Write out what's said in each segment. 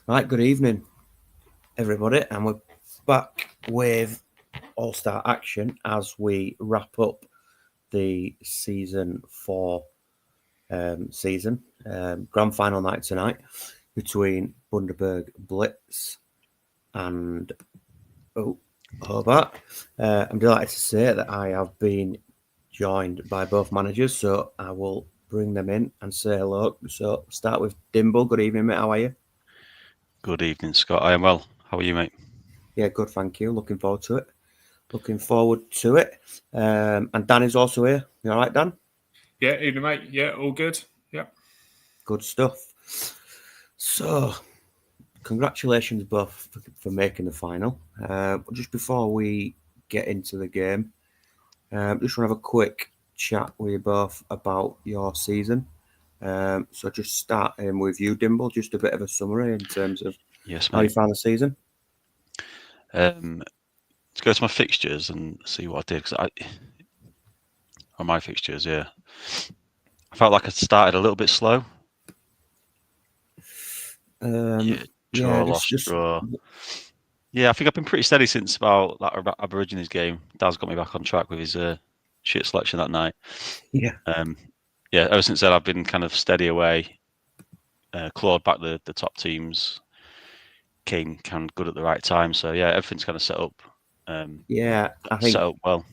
Right, good evening, everybody, and we're back with All-Star action as we wrap up the season 4 season. Grand final night tonight between Bundaberg Blitz and Hobart. I'm delighted to say that I have been joined by both managers, so I will bring them in and say hello. So start with Dimble. Good evening, mate. How are you? Good evening, Scott. I am well. How are you, mate? Yeah, good, thank you. Looking forward to it. And Dan is also here. You all right, Dan? Yeah, evening, mate. Yeah, all good. Yeah. Good stuff. So, congratulations both for making the final. Just before we get into the game, just want to have a quick chat with you both about your season. So, just starting with you, Dimble, just a bit of a summary in terms of Yes, how you mate. found the season. To go to my fixtures and see what I did, on my fixtures, yeah, I felt like I started a little bit slow. Draw, loss, draw. Yeah, I think I've been pretty steady since about that Aborigines game. Daz got me back on track with his shit selection that night. Yeah. Ever since then I've been kind of steady away, clawed back the top teams, came kind of good at the right time. So yeah, everything's kind of set up. I think set up well.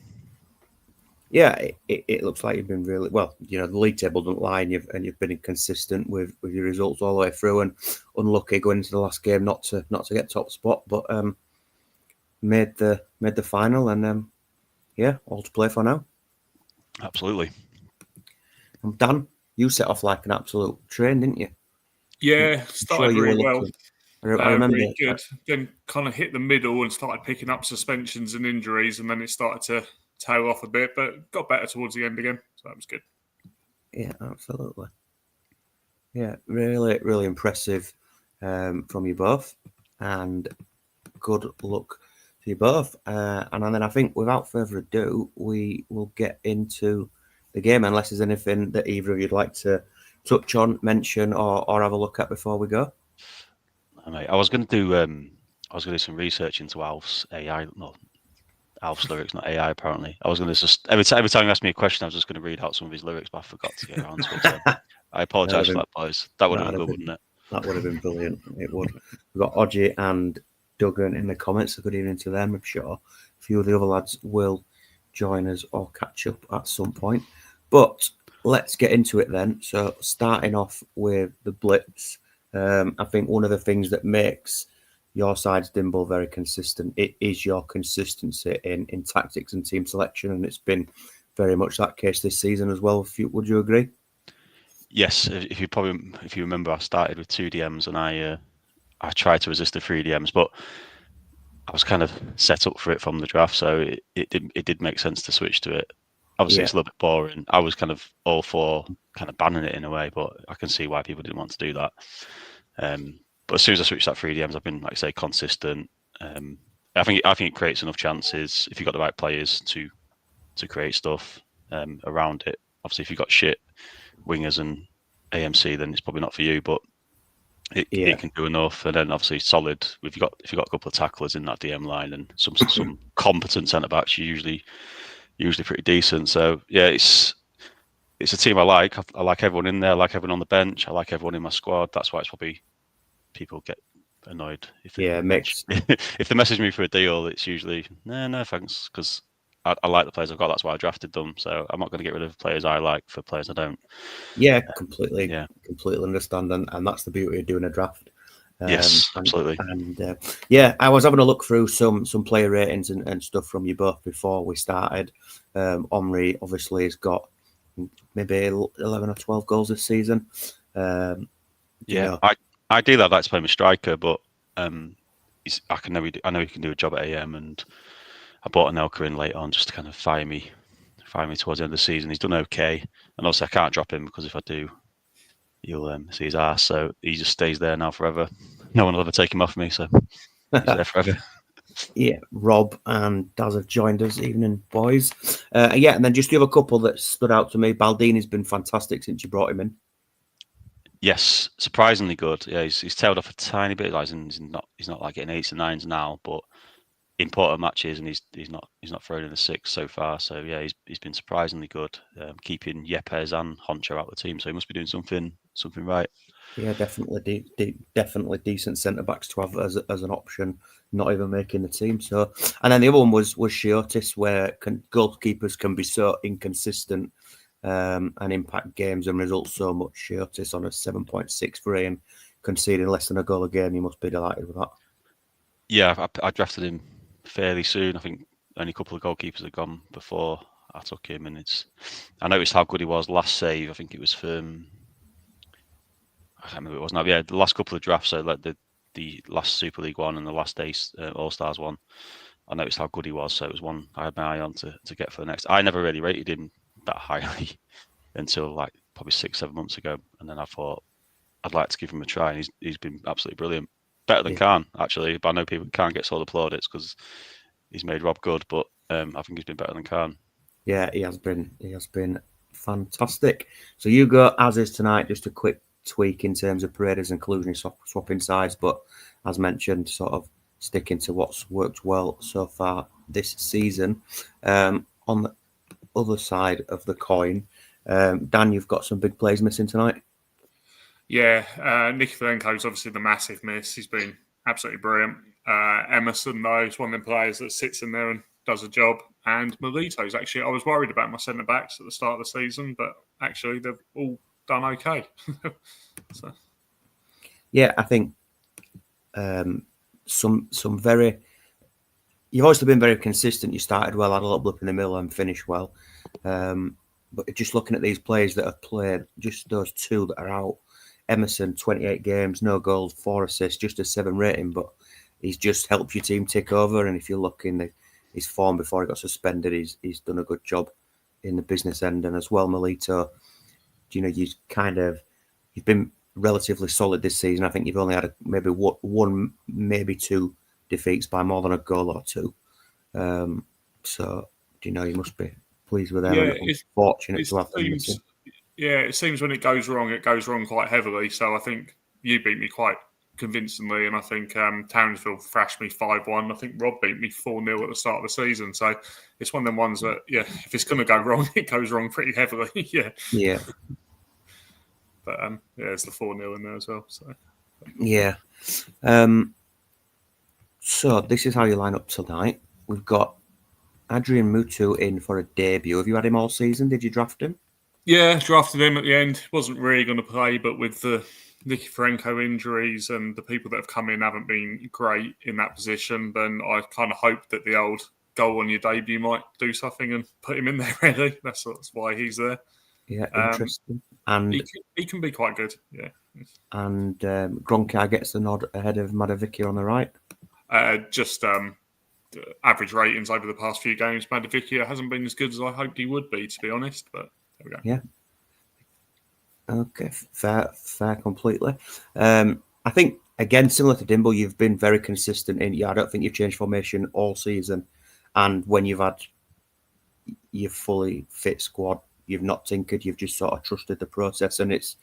Yeah, it looks like you've been really well. You know, the league table doesn't lie, and you've been consistent with your results all the way through. And unlucky going into the last game not to get top spot, but made the final, and all to play for now. Absolutely. And Dan, you set off like an absolute train, didn't you? Yeah, started really well. I remember really good. Then kind of hit the middle and started picking up suspensions and injuries, and then it started to tail off a bit, but got better towards the end again. So that was good. Yeah, absolutely. Yeah, really, really impressive from you both, and good luck to you both. And then I think, without further ado, we will get into the game, unless there's anything that either of you'd like to touch on, mention, or have a look at before we go. Mate, I was going to do some research into Alf's lyrics, not AI. Apparently, I was going to just every time you asked me a question, I was just going to read out some of his lyrics, but I forgot to get around to it. So I apologise for that, boys. That would have been good, wouldn't it? That would have been brilliant. It would. We've got Odgie and Duggan in the comments, so good evening to them. I'm sure a few of the other lads will join us or catch up at some point. But let's get into it then. So starting off with the Blitz, I think one of the things that makes your side's Dimble very consistent, it is your consistency in tactics and team selection, and it's been very much that case this season as well. Would you agree? Yes, if you remember, I started with 2 DMs and I tried to resist the 3 DMs, but I was kind of set up for it from the draft, so it did make sense to switch to it. Obviously, It's a little bit boring. I was kind of all for kind of banning it in a way, but I can see why people didn't want to do that. But as soon as I switched that 3 DMs, I've been, like I say, consistent. I think it creates enough chances if you've got the right players to create stuff around it. Obviously, if you've got shit wingers and AMC, then it's probably not for you. But it can do enough. And then obviously solid. If you've got a couple of tacklers in that DM line and some competent centre backs, you're usually pretty decent. So yeah, it's a team I like. I like everyone in there. I like everyone on the bench. I like everyone in my squad. That's why it's probably people get annoyed if they message me for a deal. It's usually no thanks, because I like the players I've got. That's why I drafted them. So I'm not going to get rid of players I like for players I don't. Yeah, completely understand, and that's the beauty of doing a draft. Yes, absolutely. And I was having a look through some player ratings and stuff from you both before we started. Omri obviously has got maybe 11 or 12 goals this season. Ideally, I'd like to play him a striker, but I know he can do a job at AM, and I bought Anelka in late on just to kind of fire me towards the end of the season. He's done okay, and obviously I can't drop him because if I do, you'll see his ass. So he just stays there now forever. No one will ever take him off me, so he's there forever. Yeah, Rob and Daz have joined us. Evening, boys. And then just the other couple that stood out to me. Baldini's been fantastic since you brought him in. Yes, surprisingly good. Yeah, he's tailed off a tiny bit. Like he's not like getting 8s and 9s now, but important matches, and he's not thrown in the 6 so far. So yeah, he's been surprisingly good, keeping Yepes and Honcho out of the team. So he must be doing something right. Yeah, definitely, definitely decent centre backs to have as an option. Not even making the team. So, and then the other one was Chiotis, where goalkeepers can be so inconsistent and impact games and results so much. Chiotis on a 7.6 for him, conceding less than a goal a game. You must be delighted with that. Yeah, I drafted him fairly soon. I think only a couple of goalkeepers had gone before I took him, and I noticed how good he was last save. I think it was from I can't remember who it was now. Yeah, the last couple of drafts, so like the last Super League one and the last Ace All Stars one. I noticed how good he was, so it was one I had my eye on to get for the next. I never really rated him that highly until like probably 6-7 months ago, and then I thought I'd like to give him a try, and he's been absolutely brilliant. Better than Khan, actually. But I know people Khan gets all the plaudits because he's made Rob good, but I think he's been better than Khan. Yeah, he has been. He has been fantastic. So you go as is tonight. Just a quick tweak in terms of Paredes and Kaluzny swapping sides, but as mentioned, sort of sticking to what's worked well so far this season. On the other side of the coin, Dan, you've got some big plays missing tonight. Yeah, Nikiforenko's obviously the massive miss. He's been absolutely brilliant. Emerson, though, is one of them players that sits in there and does a job. And Melito's actually, I was worried about my centre backs at the start of the season, but actually they've all done okay. So. Yeah, I think some very. You've always been very consistent. You started well, had a little blip in the middle, and finished well. But just looking at these players that have played, just those two that are out. Emerson, 28 games, no goals, 4 assists, just a 7 rating, but he's just helped your team tick over. And if you look in his form before he got suspended, he's done a good job in the business end. And as well, Melito, you've been relatively solid this season. I think you've only had maybe one, maybe 2 defeats by more than a goal or 2. So, you must be pleased with them. Yeah, and fortunate to have them. Yeah, it seems when it goes wrong quite heavily. So I think you beat me quite convincingly, and I think Townsville thrashed me 5-1. I think Rob beat me 4-0 at the start of the season. So it's one of them ones that, yeah, if it's going to go wrong, it goes wrong pretty heavily. Yeah. Yeah. But yeah, it's the 4-0 in there as well. So yeah. So this is how you line up tonight. We've got Adrian Mutu in for a debut. Have you had him all season? Did you draft him? Yeah, drafted him at the end. Wasn't really going to play, but with the Nikiforenko injuries and the people that have come in haven't been great in that position, then I kind of hoped that the old goal on your debut might do something and put him in there, really. That's why he's there. Yeah, interesting. And he can be quite good, yeah. And Gronkar gets the nod ahead of Madovicia on the right. Just average ratings over the past few games. Madovicia hasn't been as good as I hoped he would be, to be honest, but there we go. Yeah. Okay, fair completely. I think, again, similar to Dimble, you've been very consistent in. I don't think you've changed formation all season. And when you've had your fully fit squad, you've not tinkered. You've just sort of trusted the process, and it's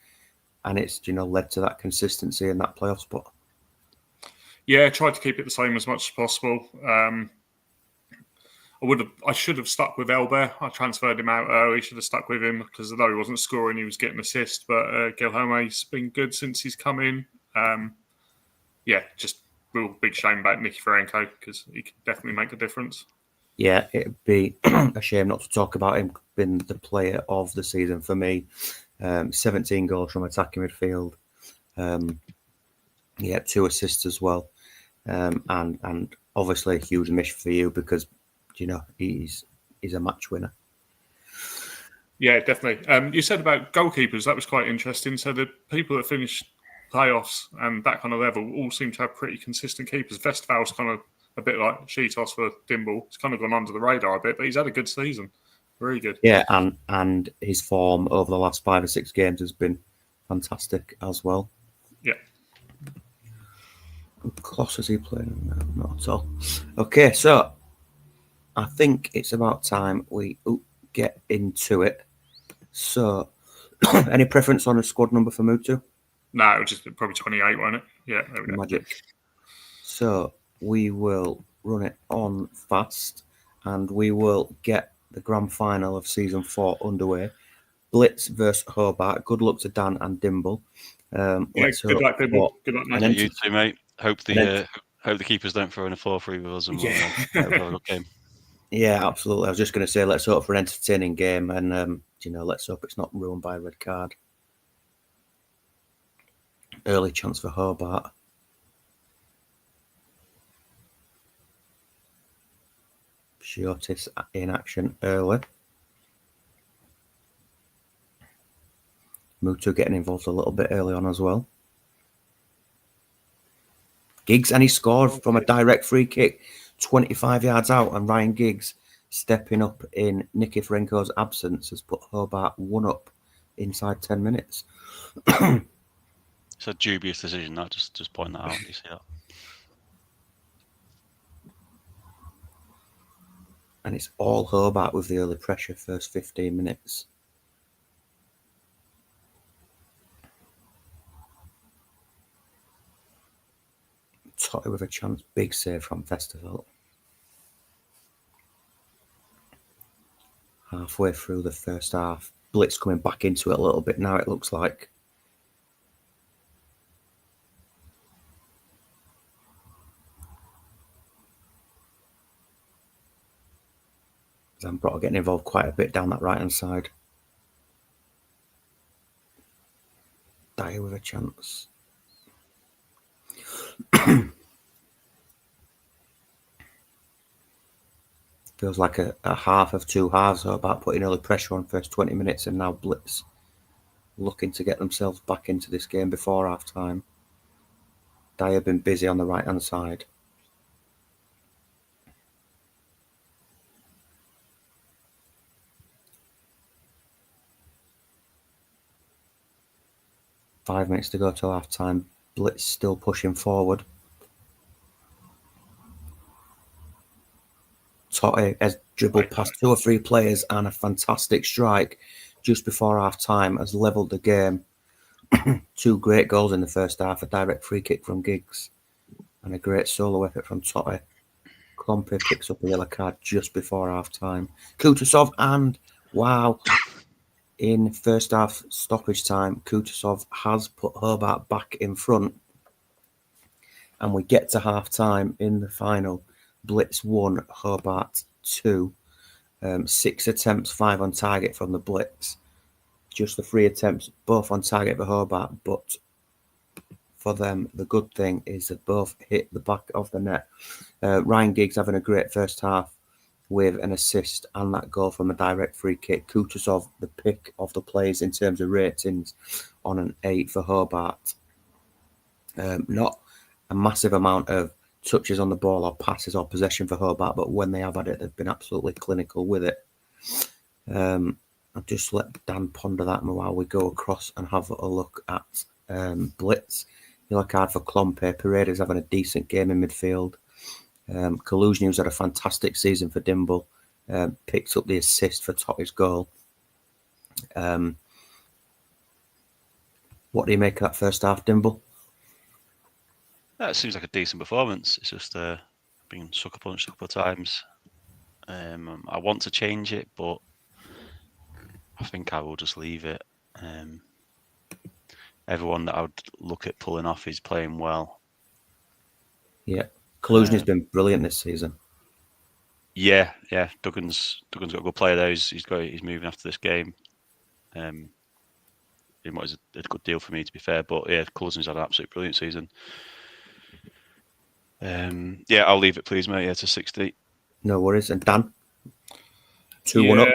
led to that consistency in that playoff spot. Yeah, tried to keep it the same as much as possible. I should have stuck with Elber. I transferred him out early. Should have stuck with him because although he wasn't scoring, he was getting assists. But Gilherme's been good since he's come in. Yeah, just real big shame about Nikiforenko because he could definitely make a difference. Yeah, it'd be a shame not to talk about him being the player of the season for me. 17 goals from attacking midfield. He had 2 assists as well. And obviously a huge miss for you because he's a match winner. Yeah, definitely. You said about goalkeepers, that was quite interesting. So the people that finished playoffs and that kind of level all seem to have pretty consistent keepers. Vestval's kind of a bit like Cheetos for Dimble. It's kind of gone under the radar a bit, but he's had a good season. Very good. Yeah, and his form over the last 5 or 6 games has been fantastic as well. Yeah. Kloss, is he playing? No, not at all. Okay, so I think it's about time we get into it. So, any preference on a squad number for Mutu? No, it was just probably 28, wasn't it? Yeah, there we go. Magic. So we will run it on fast, and we will get the grand final of season 4 underway. Blitz versus Hobart. Good luck to Dan and Dimble. Good luck, Dimble. Good luck, mate. And you too, mate. Hope the keepers don't throw in a 4-3 with us, and we'll have a good game. Yeah, absolutely. I was just going to say, let's hope for an entertaining game, and let's hope it's not ruined by a red card. Early chance for Hobart. Shiotis in action early. Mutu getting involved a little bit early on as well. Giggs, and he scored from a direct free kick 25 yards out, and Ryan Giggs stepping up in Nicky Franco's absence has put Hobart 1 up inside 10 minutes. It's a dubious decision, that just point that out. You see that? And it's all Hobart with the early pressure first 15 minutes. Totti with a chance. Big save from Festival. Halfway through the first half. Blitz coming back into it a little bit now, it looks like. Zambrotto getting involved quite a bit down that right-hand side. Dyer with a chance. Feels like a half of two halves, so about putting early pressure on first 20 minutes, and now Blitz looking to get themselves back into this game before half time. Dyer been busy on the right hand side. Five minutes to go till half time. Blitz still pushing forward. Totti has dribbled past 2 or 3 players, and a fantastic strike just before half time has levelled the game. 2 great goals in the first half, a direct free kick from Giggs and a great solo effort from Totti. Klompe picks up a yellow card just before half time. Kutasov, and wow, in first half stoppage time, Kutasov has put Hobart back in front, and we get to half time in the final. Blitz 1, Hobart 2. 6 attempts, 5 on target from the Blitz. Just the 3 attempts, both on target for Hobart, but for them, the good thing is that both hit the back of the net. Ryan Giggs having a great first half with an assist and that goal from a direct free kick. Kutasov, the pick of the players in terms of ratings, on an 8 for Hobart. Not a massive amount of touches on the ball or passes or possession for Hobart, but when they have had it, they've been absolutely clinical with it. I'll just let Dan ponder that while we go across and have a look at Blitz. Yellow card for Klompe. Paredes having a decent game in midfield. Kaluzny, who's had a fantastic season for Dimble, picks up the assist for Totti's goal. What do you make of that first half, Dimble? That seems like a decent performance. It's just being sucker punched a couple of times. I want to change it, but I think I will just leave it. Everyone that I would look at pulling off is playing well. Yeah, Kaluzny's been brilliant this season. Yeah. Duggan's got a good player there. He's moving after this game. It was a good deal for me, to be fair. But yeah, Kaluzny's had an absolute brilliant season. I'll leave it, please, mate. Yeah, to 60. No worries. And Dan, 2-1 up.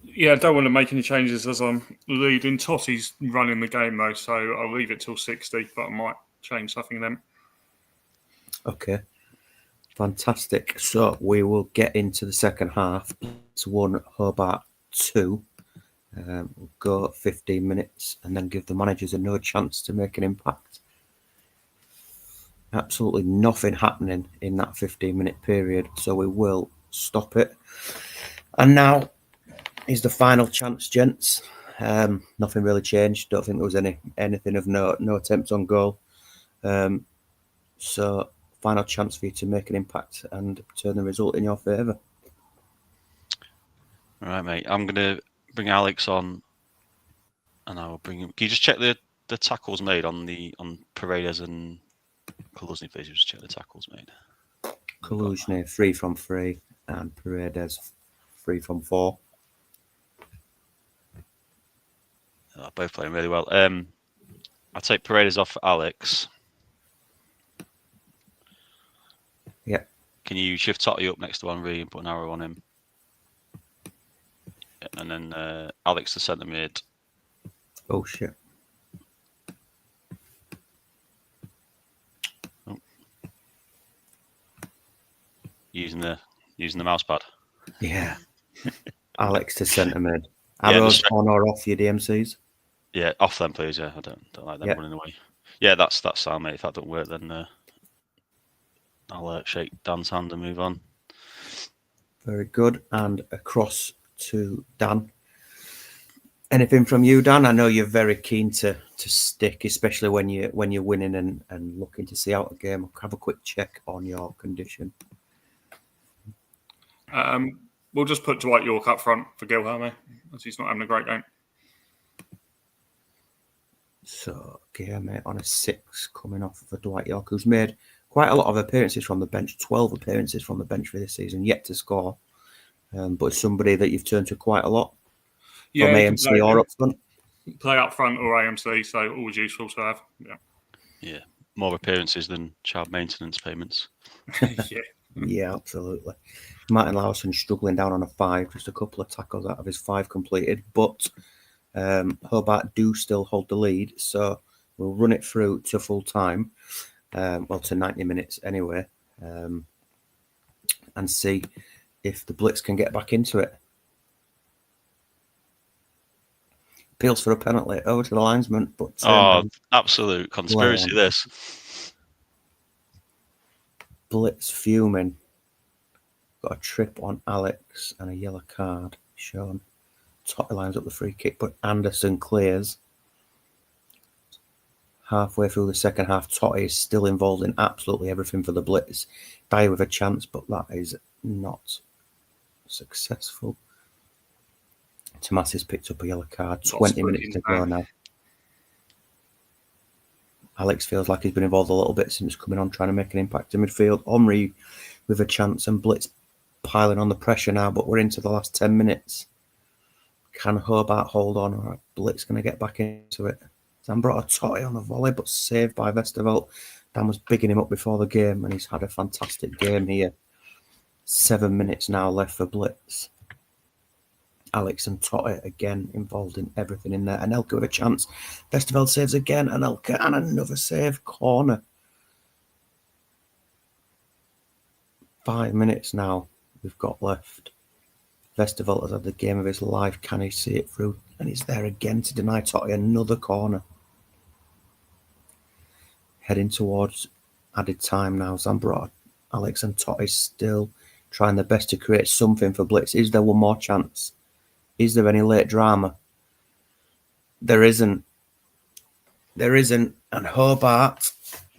Yeah, I don't want to make any changes as I'm leading. Totti's running the game though, so I'll leave it till 60, but I might change something then. Okay. Fantastic. So we will get into the second half. It's 1, Hobart 2. We'll go 15 minutes and then give the managers no chance to make an impact. Absolutely nothing happening in that 15-minute period, so we will stop it. And now is the final chance, gents. Nothing really changed. Don't think there was anything of note. No attempts on goal. So final chance for you to make an impact and turn the result in your favour. All right, mate. I'm gonna bring Alex on, and I will bring him. Can you just check the tackles made on Paredes and Kaluzny, please? Just check the tackles made. Kaluzny 3 from 3 and Paredes 3 from 4. Both playing really well. I'll take Paredes off for Alex. Yeah. Can you shift Totti up next to Henry and put an arrow on him? And then Alex the centre mid. Oh shit. Oh. Using the mouse pad. Yeah. Alex to centre mid. Arrows on or off your DMCs? Yeah, off them, please. Yeah, I don't like them running away. Yeah, that's sound, mate. If that don't work, then I'll shake Dan's hand and move on. Very good. And across to Dan. Anything from you, Dan? I know you're very keen to stick, especially when you're winning and looking to see out a game. I'll have a quick check on your condition. We'll just put Dwight York up front for Gilherme, as he's not having a great game. So Gilherme on a 6 coming off for Dwight York, who's made quite a lot of appearances from the bench, 12 appearances from the bench for this season, yet to score. But somebody that you've turned to quite a lot. Yeah, from AMC or up front. Play up front or AMC, so always useful to have. Yeah, more appearances than child maintenance payments. Yeah, absolutely. Martin Lawson struggling down on a 5, just a couple of tackles out of his 5 completed, but Hobart do still hold the lead, so we'll run it through to full time, to 90 minutes anyway, and see if the Blitz can get back into it. Appeals for a penalty over to the linesman, but absolute conspiracy this. Blitz fuming. Got a trip on Alex and a yellow card shown. Totti lines up the free kick, but Anderson clears. Halfway through the second half, Totti is still involved in absolutely everything for the Blitz. Dyer with a chance, but that is not successful. Tomasis picked up a yellow card. 20 minutes to go now. Alex feels like he's been involved a little bit since coming on, trying to make an impact in midfield. Omri with a chance and Blitz piling on the pressure now, but we're into the last 10 minutes. Can Hobart hold on, or Blitz going to get back into it? Zambrotta Totti on the volley, but saved by Westerveld. Dan was bigging him up before the game, and he's had a fantastic game here. 7 minutes now left for Blitz. Alex and Totti again involved in everything in there. Anelka with a chance. Westerveld saves again. Anelka and another save. Corner. 5 minutes now we've got left. Westerveld has had the game of his life. Can he see it through? And he's there again to deny Totti another corner. Heading towards added time now. Zambrotta, Alex and Totti still trying their best to create something for Blitz. Is there one more chance? Is there any late drama? There isn't. And Hobart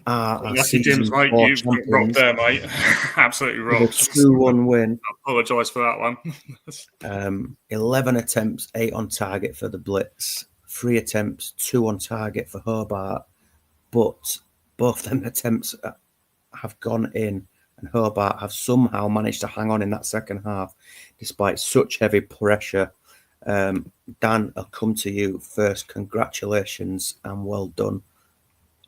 are lucky Jim's right. You've got robbed there, mate. Absolutely robbed. 2-1 win. I apologise for that one. 11 attempts, 8 on target for the Blitz. 3 attempts, 2 on target for Hobart. But both them attempts have gone in, and Hobart have somehow managed to hang on in that second half despite such heavy pressure. Dan, I'll come to you first. Congratulations and well done.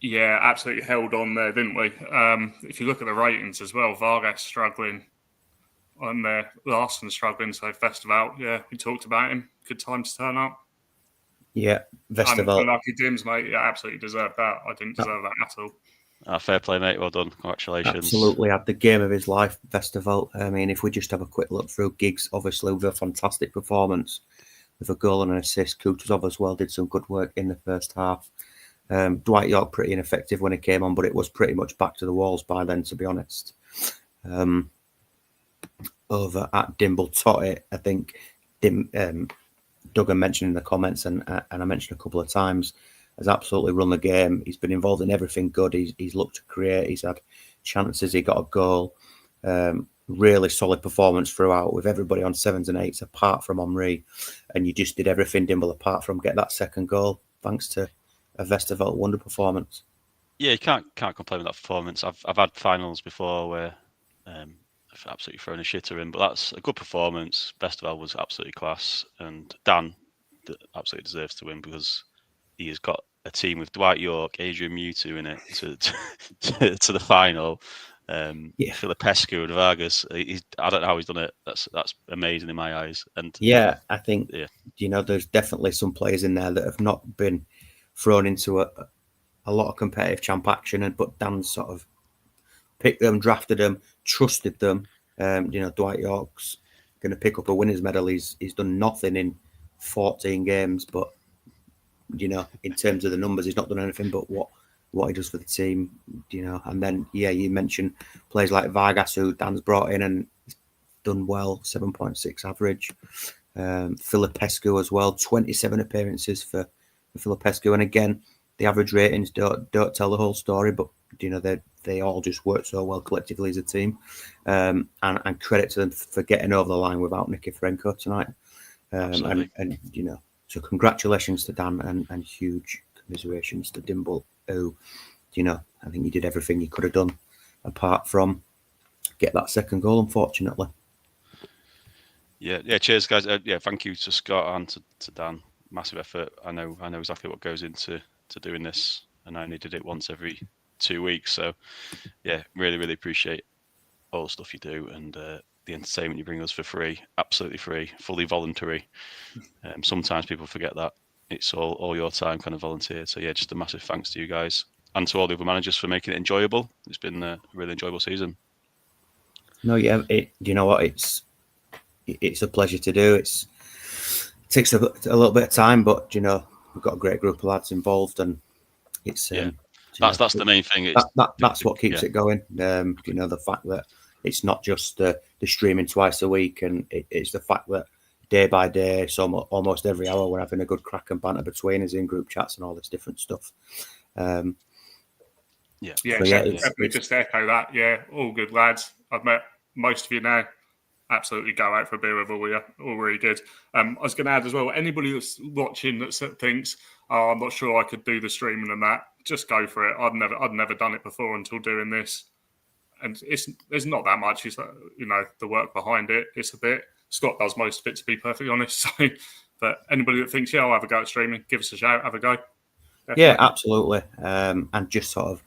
Yeah, absolutely held on there, didn't we? If you look at the ratings as well, Vargas struggling on there, Larson struggling, so Westerveld, yeah, we talked about him. Good time to turn up. Yeah, Westerveld. Lucky Dims, mate. Yeah, absolutely deserved that. I didn't deserve that at all. Fair play, mate. Well done. Congratulations. Absolutely had the game of his life, Westerveld. I mean, if we just have a quick look through Giggs, obviously with a fantastic performance, with a goal and an assist. Kutuzov as well did some good work in the first half. Dwight York pretty ineffective when he came on, but it was pretty much back to the walls by then, to be honest. Over at Dimble Totti, I think Duggan mentioned in the comments, and I mentioned a couple of times, has absolutely run the game. He's been involved in everything good. He's looked to create. He's had chances. He got a goal. Really solid performance throughout, with everybody on 7s and 8s apart from Henri. And you just did everything, Dimble, apart from get that second goal, thanks to a Westerveld wonder performance. Yeah, you can't complain with that performance. I've had finals before where I've absolutely thrown a shitter in, but that's a good performance. Westerveld was absolutely class, and Dan absolutely deserves to win because he has got a team with Dwight York, Adrian Mutu in it to the final. Filipescu and Vargas. I don't know how he's done it. That's amazing in my eyes. And yeah, I think there's definitely some players in there that have not been thrown into a lot of competitive champ action, but Dan sort of picked them, drafted them, trusted them. Dwight York's going to pick up a winners medal. He's done nothing in 14 games, but in terms of the numbers, he's not done anything but what he does for the team. And then you mentioned players like Vargas, who Dan's brought in and done well, 7.6 average. Filipescu as well, 27 appearances for Filipescu, and again, the average ratings don't tell the whole story, but they all just work so well collectively as a team. And credit to them for getting over the line without Nikiforenko tonight. And so congratulations to Dan and huge commiserations to Dimble, who, I think you did everything you could have done apart from get that second goal, unfortunately. Yeah. Cheers, guys. Thank you to Scott and to Dan. Massive effort. I know exactly what goes into doing this, and I only did it once every 2 weeks. So, yeah, really, really appreciate all the stuff you do and the entertainment you bring us for free, absolutely free, fully voluntary. Sometimes people forget that it's all your time, kind of volunteer. So yeah, just a massive thanks to you guys and to all the other managers for making it enjoyable. It's been a really enjoyable season. No, yeah, you know what? It's a pleasure to do. It takes a little bit of time, but we've got a great group of lads involved, and it's that's the main thing. That's what keeps it going. The fact that it's not just the streaming twice a week, and it's the fact that day by day, so almost every hour, we're having a good crack and banter between us in group chats and all this different stuff. Just to echo that. Yeah, all good lads. I've met most of you now. Absolutely go out for a beer with all you. All really good. I was going to add as well, anybody that's watching that thinks, I'm not sure I could do the streaming and that, just go for it. I'd never done it before until doing this. And there's not that much, the work behind it. It's a bit. Scott does most of it, to be perfectly honest. So, but anybody that thinks, I'll have a go at streaming, give us a shout, have a go. Definitely. Yeah, absolutely. And just sort of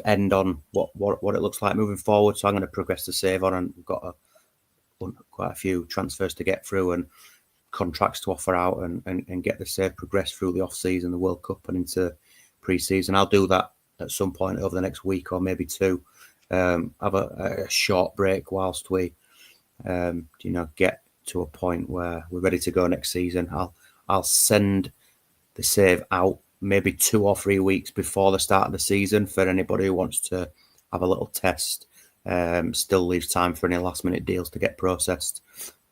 end on what it looks like moving forward. So I'm going to progress the save on, and we've got quite a few transfers to get through and contracts to offer out, and get the save progress through the off season, the World Cup, and into pre-season. I'll do that at some point over the next week or maybe two. Have a short break whilst we, get to a point where we're ready to go next season. I'll send the save out maybe 2 or 3 weeks before the start of the season for anybody who wants to have a little test. Still leaves time for any last minute deals to get processed.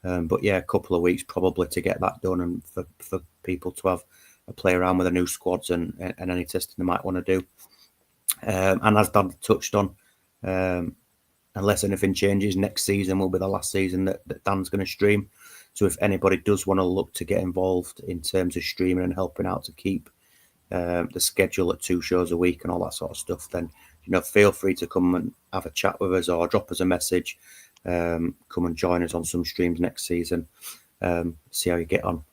But yeah, a couple of weeks probably to get that done, and for people to have a play around with the new squads and any testing they might want to do. And as Dan touched on, unless anything changes, next season will be the last season that Dan's going to stream. So if anybody does want to look to get involved in terms of streaming and helping out to keep the schedule at 2 shows a week and all that sort of stuff, then feel free to come and have a chat with us or drop us a message. Come and join us on some streams next season. See how you get on.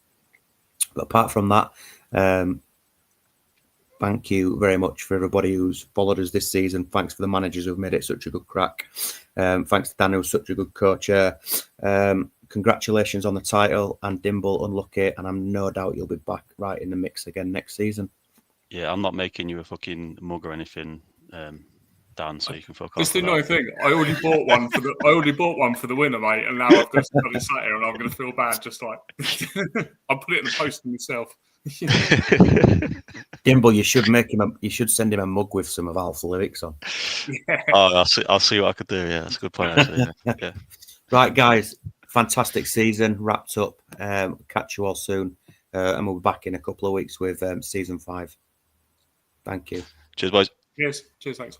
But apart from that, thank you very much for everybody who's followed us this season. Thanks for the managers who've made it such a good crack. Thanks to Dan, who's such a good coach. Congratulations on the title, and Dimble, unlucky, and I'm no doubt you'll be back right in the mix again next season. Yeah, I'm not making you a fucking mug or anything, Dan, so you can fuck off. It's the annoying thing. I already bought one for the winner, mate, and now I've got it sat here, and I'm going to feel bad. Just like I'll put it in the post myself. Dimble, you should send him a mug with some of Alf's lyrics on. Yeah. Oh, I'll see what I could do. Yeah, that's a good point. Actually. Yeah. Right, guys, fantastic season wrapped up. Catch you all soon. And we'll be back in a couple of weeks with season 5. Thank you. Cheers, boys. Cheers. Cheers. Thanks.